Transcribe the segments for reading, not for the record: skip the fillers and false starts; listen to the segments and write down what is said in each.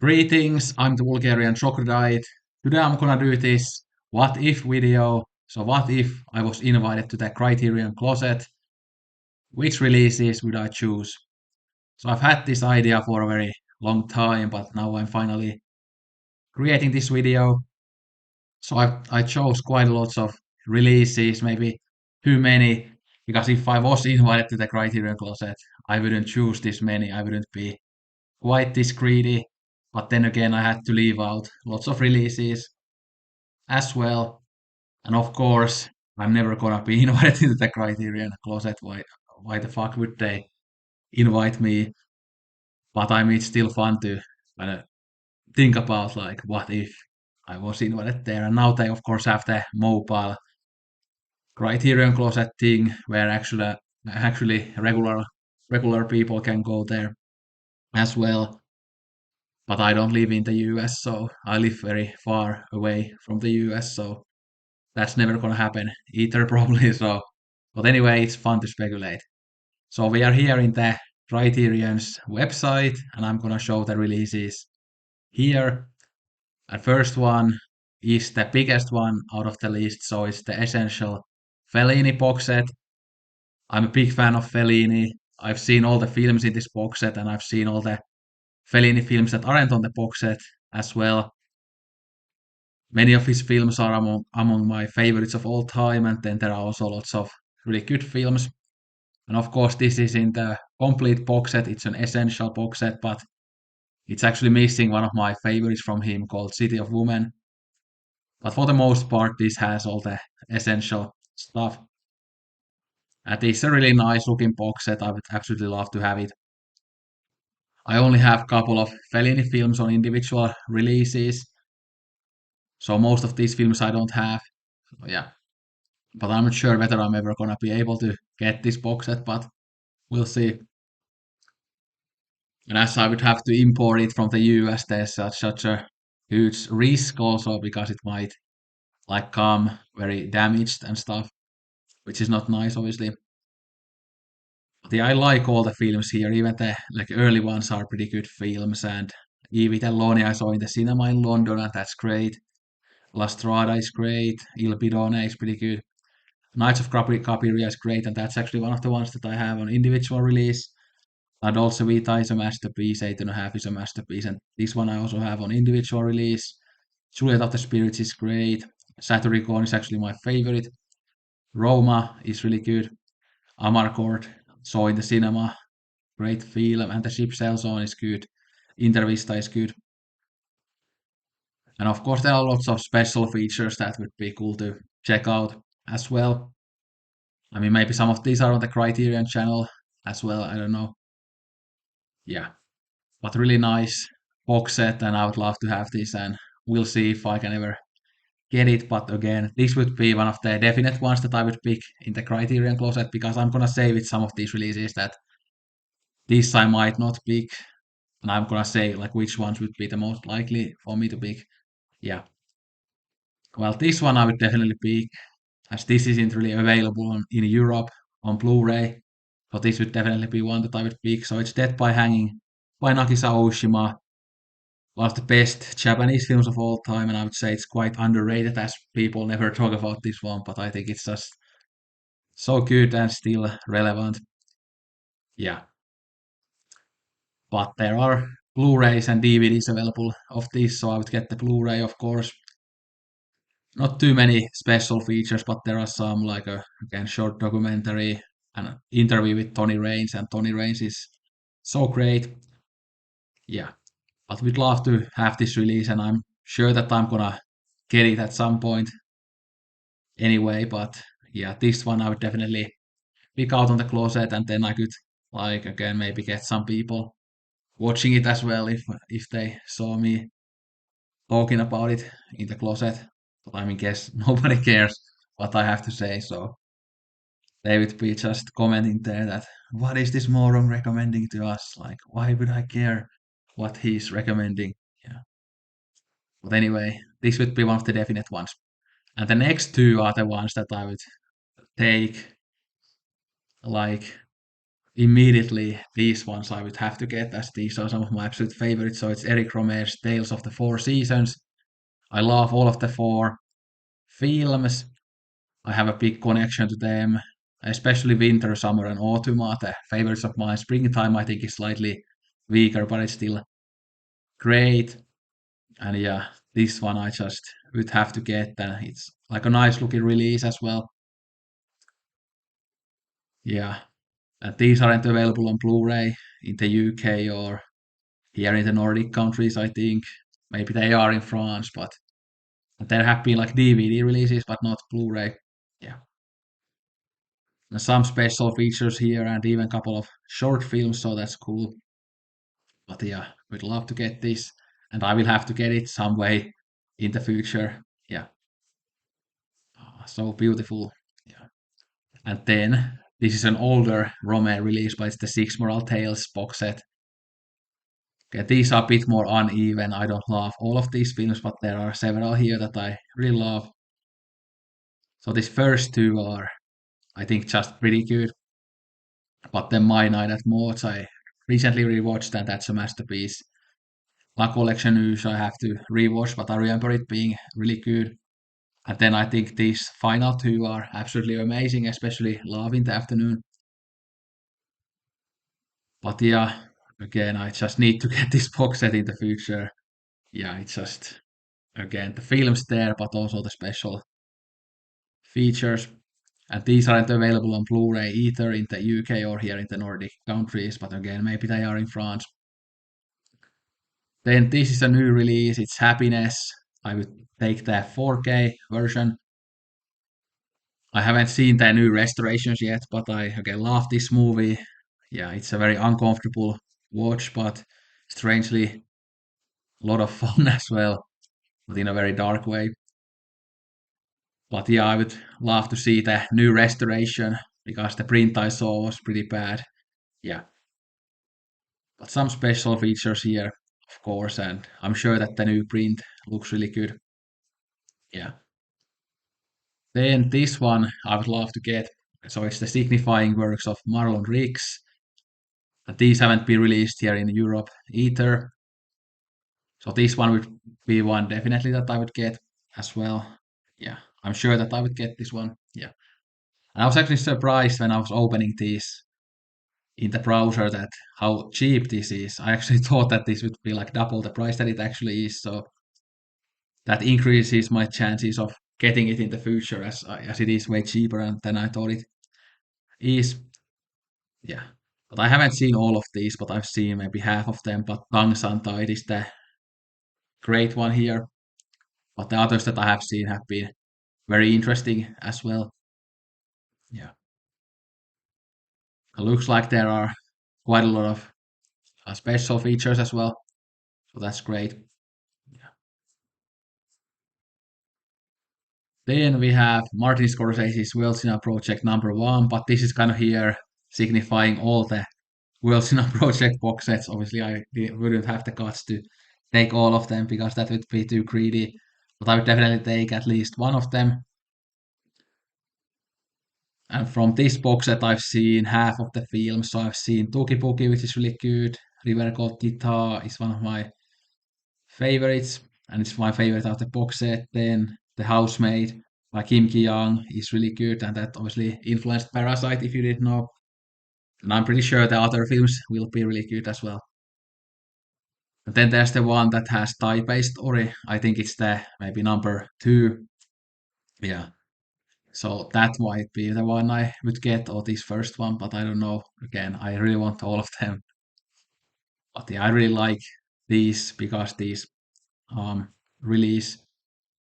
Greetings, I'm the Vulgarian Troglodyte. Today I'm gonna do this what if video. So what if I was invited to the Criterion closet? Which releases would I choose? So I've had this idea for a very long time, but now I'm finally creating this video. So I chose quite a lot of releases, maybe too many, because if I was invited to the Criterion closet, I wouldn't choose this many. I wouldn't be quite this greedy. But then again, I had to leave out lots of releases as well. And of course, I'm never gonna be invited into the Criterion closet. Why the fuck would they invite me? But I mean, it's still fun to kind of think about like what if I was invited there. And now they of course have the mobile Criterion closet thing where actually regular people can go there as well. But I don't live in the US, so I live very far away from the US, so that's never gonna happen either, probably. So, but anyway, it's fun to speculate. So we are here in the Criterion's website, and I'm gonna show the releases here. And first one is the biggest one out of the list, so it's the essential Fellini box set. I'm a big fan of Fellini. I've seen all the films in this box set, and I've seen all the Fellini films that aren't on the box set as well. Many of his films are among my favorites of all time, and then there are also lots of really good films. And of course, this is in the complete box set. It's an essential box set, but it's actually missing one of my favorites from him called City of Women. But for the most part, this has all the essential stuff. And it's a really nice looking box set. I would absolutely love to have it. I only have a couple of Fellini films on individual releases, so most of these films I don't have. So yeah, but I'm not sure whether I'm ever gonna be able to get this box set, but we'll see. And as I would have to import it from the US, there's such a huge risk also because it might like come very damaged and stuff, which is not nice, obviously. But yeah, I like all the films here, even the like early ones are pretty good films. And Ivy Telloni I saw in the cinema in London, and that's great. La Strada is great. Il Bidone is pretty good. Knights of Cabiria is great, and that's actually one of the ones that I have on individual release. And also Vita is a masterpiece, 8.5 is a masterpiece, and this one I also have on individual release. Juliet of the Spirits is great. Saturicon is actually my favorite. Roma is really good. Amarcord saw in the cinema, great film, and the Ship Sails On is good. Intervista is good. And of course, there are lots of special features that would be cool to check out as well. I mean, maybe some of these are on the Criterion channel as well. I don't know. Yeah, but really nice box set, and I would love to have this. And we'll see if I can ever get it. But again, this would be one of the definite ones that I would pick in the Criterion closet because I'm gonna say with some of these releases that this I might not pick, and I'm gonna say like which ones would be the most likely for me to pick. Yeah. Well, this one I would definitely pick, as this isn't really available in Europe on Blu-ray. So this would definitely be one that I would pick. So it's Death by Hanging by Nagisa Oshima, one of the best Japanese films of all time, and I would say it's quite underrated as people never talk about this one, but I think it's just so good and still relevant. Yeah, but there are Blu-rays and DVDs available of this, so I would get the Blu-ray, of course. Not too many special features, but there are some like a again short documentary and an interview with Tony Raines, and Tony Raines is so great. Yeah, but we'd love to have this release, and I'm sure that I'm gonna get it at some point anyway. But yeah, this one I would definitely pick out on the closet, and then I could like again maybe get some people watching it as well if they saw me talking about it in the closet. But I mean, guess nobody cares what I have to say, so they would be just commenting there that what is this moron recommending to us? Like, why would I care what he's recommending? Yeah. But anyway, this would be one of the definite ones. And the next two are the ones that I would take like immediately these ones I would have to get, as these are some of my absolute favorites. So it's Eric Romer's Tales of the Four Seasons. I love all of the four films. I have a big connection to them, especially winter, summer, and autumn are the favorites of mine. Springtime, I think, is slightly weaker, but it's still great. And yeah, this one I just would have to get, and it's like a nice looking release as well. Yeah, and these aren't available on Blu-ray in the UK or here in the Nordic countries, I think. Maybe they are in France, but there have been like DVD releases, but not Blu-ray. Yeah. And some special features here and even a couple of short films, so that's cool. But yeah, we'd love to get this, and I will have to get it some way in the future. Yeah, so beautiful. Yeah, and then this is an older Rome release, but it's the Six Moral Tales box set. Okay, these are a bit more uneven. I don't love all of these films, but there are several here that I really love. So these first two are, I think, just pretty good. But then My Night at Maud's I recently rewatched, and that's a masterpiece. La Collection News I have to rewatch, but I remember it being really good. And then I think these final two are absolutely amazing, especially Love in the Afternoon. But yeah, again, I just need to get this box set in the future. Yeah, it's just, again, the film's there, but also the special features. And these aren't available on Blu-ray either in the UK or here in the Nordic countries, but again, maybe they are in France. Then this is a new release, it's Happiness. I would take the 4K version. I haven't seen the new restorations yet, but I again love this movie. Yeah, it's a very uncomfortable watch, but strangely a lot of fun as well, but in a very dark way. But yeah, I would love to see the new restoration because the print I saw was pretty bad. Yeah, but some special features here, of course, and I'm sure that the new print looks really good. Yeah. Then this one I would love to get. So it's the signifying works of Marlon Riggs. And these haven't been released here in Europe either. So this one would be one definitely that I would get as well. Yeah, I'm sure that I would get this one. Yeah. And I was actually surprised when I was opening these in the browser that how cheap this is. I actually thought that this would be like double the price that it actually is. So that increases my chances of getting it in the future as it is way cheaper than I thought it is. Yeah. But I haven't seen all of these, but I've seen maybe half of them. But Tang San Tide is the great one here. But the others that I have seen have been very interesting as well. Yeah. It looks like there are quite a lot of special features as well. So that's great. Yeah. Then we have Martin Scorsese's Welcina Project number one, but this is kind of here signifying all the Welcina Project box sets. Obviously, I wouldn't have the guts to take all of them because that would be too greedy. But I would definitely take at least one of them. And from this box set, I've seen half of the films. So I've seen Tuki Puki, which is really good. River Called Guitar is one of my favorites, and it's my favorite of the box set. Then The Housemaid by Kim Ki Young is really good, and that obviously influenced Parasite, if you didn't know. And I'm pretty sure the other films will be really good as well. And then there's the one that has Taipei story. I think it's the maybe number two. Yeah. So that might be the one I would get, or this first one, but I don't know. Again, I really want all of them. But yeah, I really like these because these release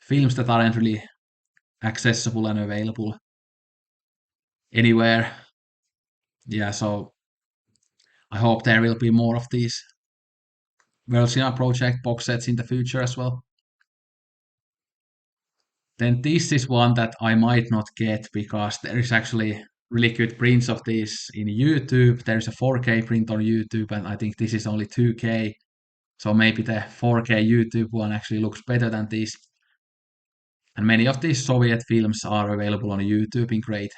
films that aren't really accessible and available anywhere. Yeah, so I hope there will be more of these World Project box sets in the future as well. Then this is one that I might not get because there is actually really good prints of this in YouTube. There's a 4K print on YouTube, and I think this is only 2K. So maybe the 4K YouTube one actually looks better than this. And many of these Soviet films are available on YouTube in great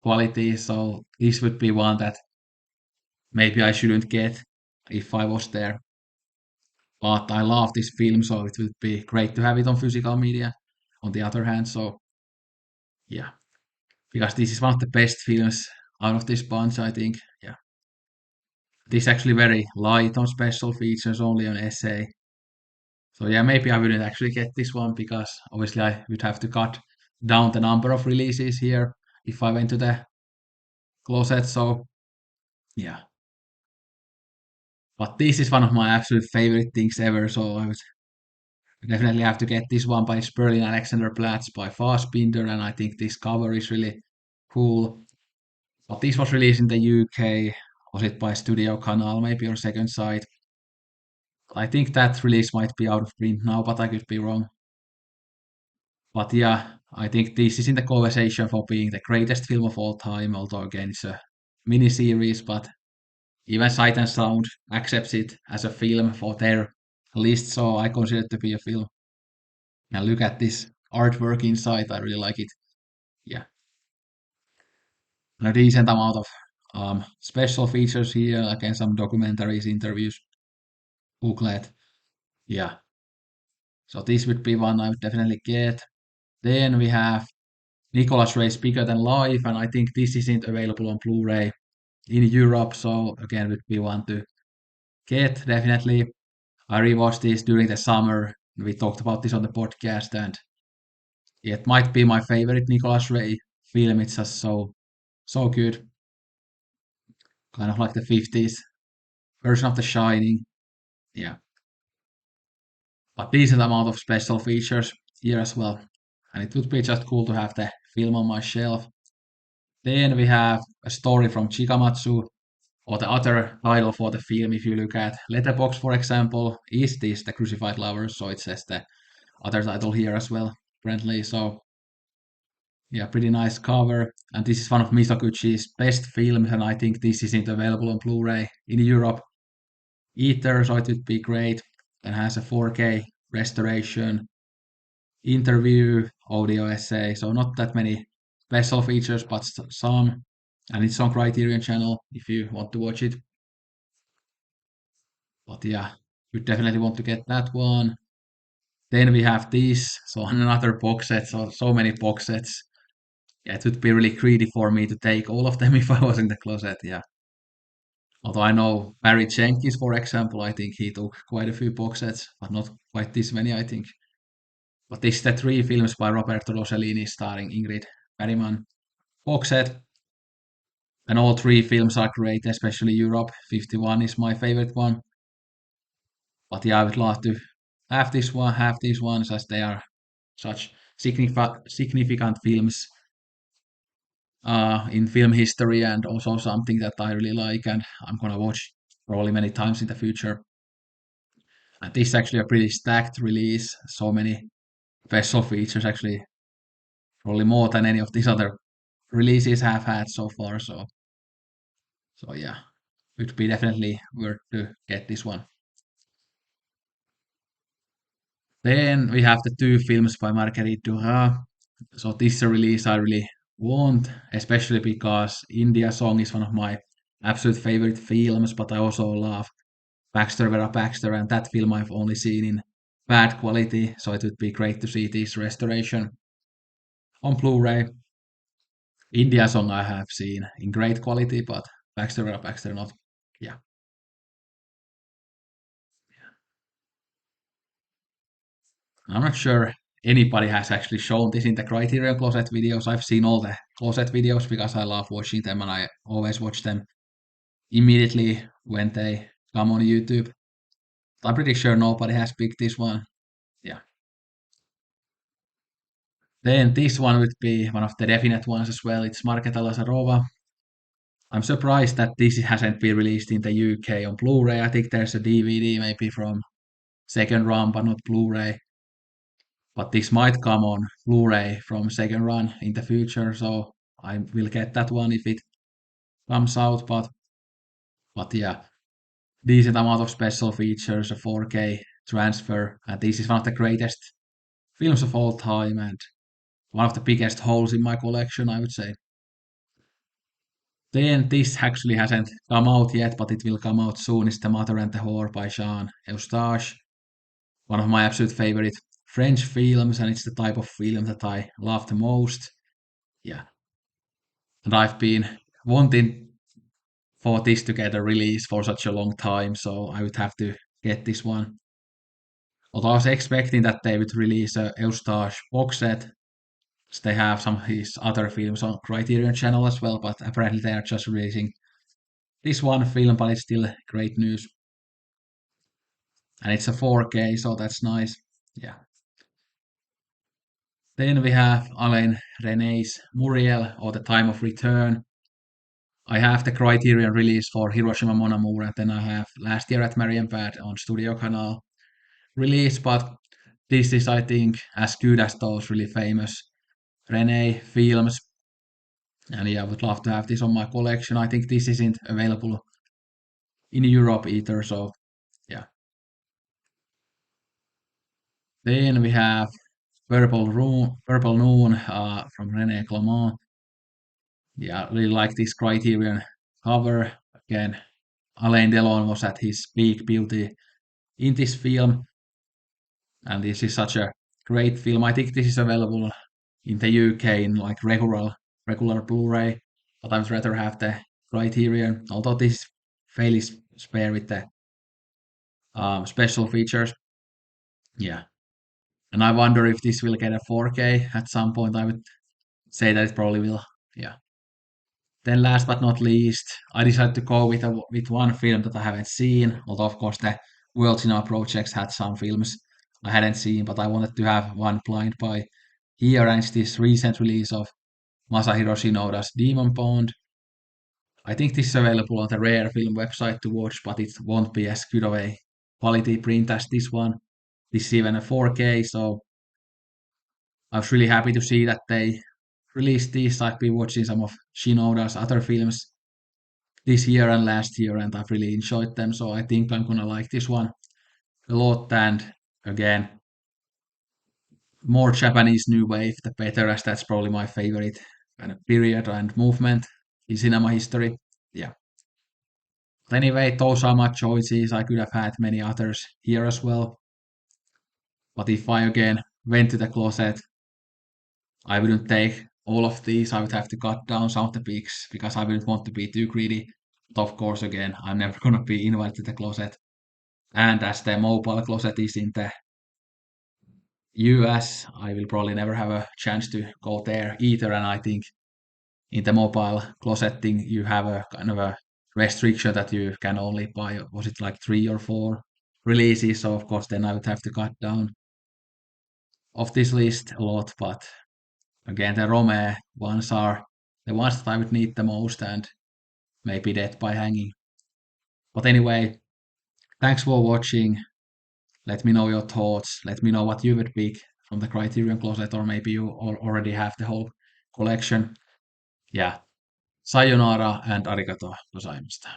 quality. So this would be one that maybe I shouldn't get if I was there. But I love this film, so it would be great to have it on physical media. On the other hand, so yeah, because this is one of the best films out of this bunch, I think. Yeah, this is actually very light on special features, only on essay. So yeah, maybe I wouldn't actually get this one because obviously I would have to cut down the number of releases here if I went to the closet. So yeah, but this is one of my absolute favorite things ever. So I would definitely have to get this one by Sperling Alexander Platz by Fassbinder, and I think this cover is really cool. But this was released in the UK. Was it by Studio Canal maybe or Second Sight? I think that release might be out of print now, but I could be wrong. But yeah, I think this is in the conversation for being the greatest film of all time, although again it's a mini-series, but even Sight and Sound accepts it as a film for their list, so I consider it to be a film. And look at this artwork inside, I really like it. Yeah, a decent amount of special features here, again some documentaries, interviews, booklet. Yeah, so this would be one I would definitely get. Then we have Nicholas Ray's Bigger Than Life, and I think this isn't available on Blu-ray in Europe, so again would be one to get definitely. I rewatched this during the summer. We talked about this on the podcast, and it might be my favorite Nicholas Ray film. It's just so good, kind of like the 50s version of The Shining. Yeah, but decent amount of special features here as well, and it would be just cool to have the film on my shelf. Then we have a story from Chikamatsu, or the other title for the film. If you look at Letterbox, for example, is this The Crucified Lovers? So it says the other title here as well, apparently. So yeah, pretty nice cover. And this is one of Mizoguchi's best films, and I think this isn't available on Blu-ray in Europe either, so it would be great. And has a 4K restoration, interview, audio essay, so not that many special features, but some. And it's on Criterion channel if you want to watch it. But yeah, you definitely want to get that one. Then we have this, so another box set, so many box sets. Yeah, it would be really greedy for me to take all of them if I was in the closet, yeah. Although I know Barry Jenkins, for example, I think he took quite a few box sets, but not quite this many, I think. But this is the three films by Roberto Rossellini starring Ingrid Bergman box set. And all three films are great, especially Europe. 51 is my favorite one. But yeah, I would love to have these ones as they are such significant films in film history and also something that I really like and I'm gonna watch probably many times in the future. And this is actually a pretty stacked release. So many special features, actually, probably more than any of these other releases have had so far. So yeah, it would be definitely worth to get this one. Then we have the two films by Marguerite Duras. So this is a release I really want, especially because India Song is one of my absolute favorite films, but I also love Baxter Vera Baxter, and that film I've only seen in bad quality, so it would be great to see this restoration on Blu-ray. India Song I have seen in great quality, but Baxter Vera Baxter not. Yeah, I'm not sure anybody has actually shown this in the Criterion Closet videos. I've seen all the Closet videos because I love watching them, and I always watch them immediately when they come on YouTube. I'm pretty sure nobody has picked this one. Yeah. Then this one would be one of the definite ones as well. It's Marketa Lazarova. I'm surprised that this hasn't been released in the UK on Blu-ray. I think there's a DVD maybe from second run, but not Blu-ray. But this might come on Blu-ray from second run in the future, so I will get that one if it comes out. But yeah, decent amount of special features, a 4K transfer, and this is one of the greatest films of all time and one of the biggest holes in my collection, I would say. Then this actually hasn't come out yet, but it will come out soon. Is The Mother and the Whore by Jean Eustache. One of my absolute favorite French films, and it's the type of film that I love the most. Yeah, and I've been wanting for this to get a release for such a long time, so I would have to get this one. Although I was expecting that they would release a Eustache box set, as they have some of his other films on Criterion channel as well, but apparently they are just releasing this one film, but it's still great news. And it's a 4K, so that's nice. Yeah. Then we have Alain René's Muriel, or The Time of Return. I have the Criterion release for Hiroshima Mon Amour, and then I have Last Year at Marienbad on Studio Canal release, but this is, I think, as good as those really famous René films. And yeah, I would love to have this on my collection. I think this isn't available in Europe either, so yeah. Then we have Purple Noon from René Clément. Yeah, I really like this Criterion cover. Again, Alain Delon was at his peak beauty in this film, and this is such a great film. I think this is available in the UK in like regular Blu-ray, but I would rather have the Criterion, although this is fairly spare with the special features. Yeah, and I wonder if this will get a 4K at some point. I would say that it probably will. Yeah. Then last but not least, I decided to go with one film that I haven't seen. Although of course the World Cinema Projects had some films I hadn't seen, but I wanted to have one blind buy here, and it's this recent release of Masahiro Shinoda's Demon Bond. I think this is available on the Rare Film website to watch, but it won't be as good of a quality print as this one. This is even a 4K, so I was really happy to see that they released this. I've been watching some of Shinoda's other films this year and last year, and I've really enjoyed them. So I think I'm gonna like this one a lot. And again, more Japanese new wave, the better, as that's probably my favorite kind of period and movement in cinema history. Yeah. But anyway, those are my choices. I could have had many others here as well. But if I again went to the closet, I wouldn't take all of these. I would have to cut down some of the picks because I wouldn't want to be too greedy. But of course, again, I'm never gonna be invited to the closet. And as the mobile closet is in the US, I will probably never have a chance to go there either. And I think in the mobile closet thing, you have a kind of a restriction that you can only buy, was it like 3 or 4 releases? So of course, then I would have to cut down of this list a lot. But again, the Rome ones are the ones that I would need the most, and maybe Death by Hanging. But anyway, thanks for watching. Let me know your thoughts. Let me know what you would pick from the Criterion closet, or maybe you already have the whole collection. Yeah. Sayonara and arigato gozaimashita.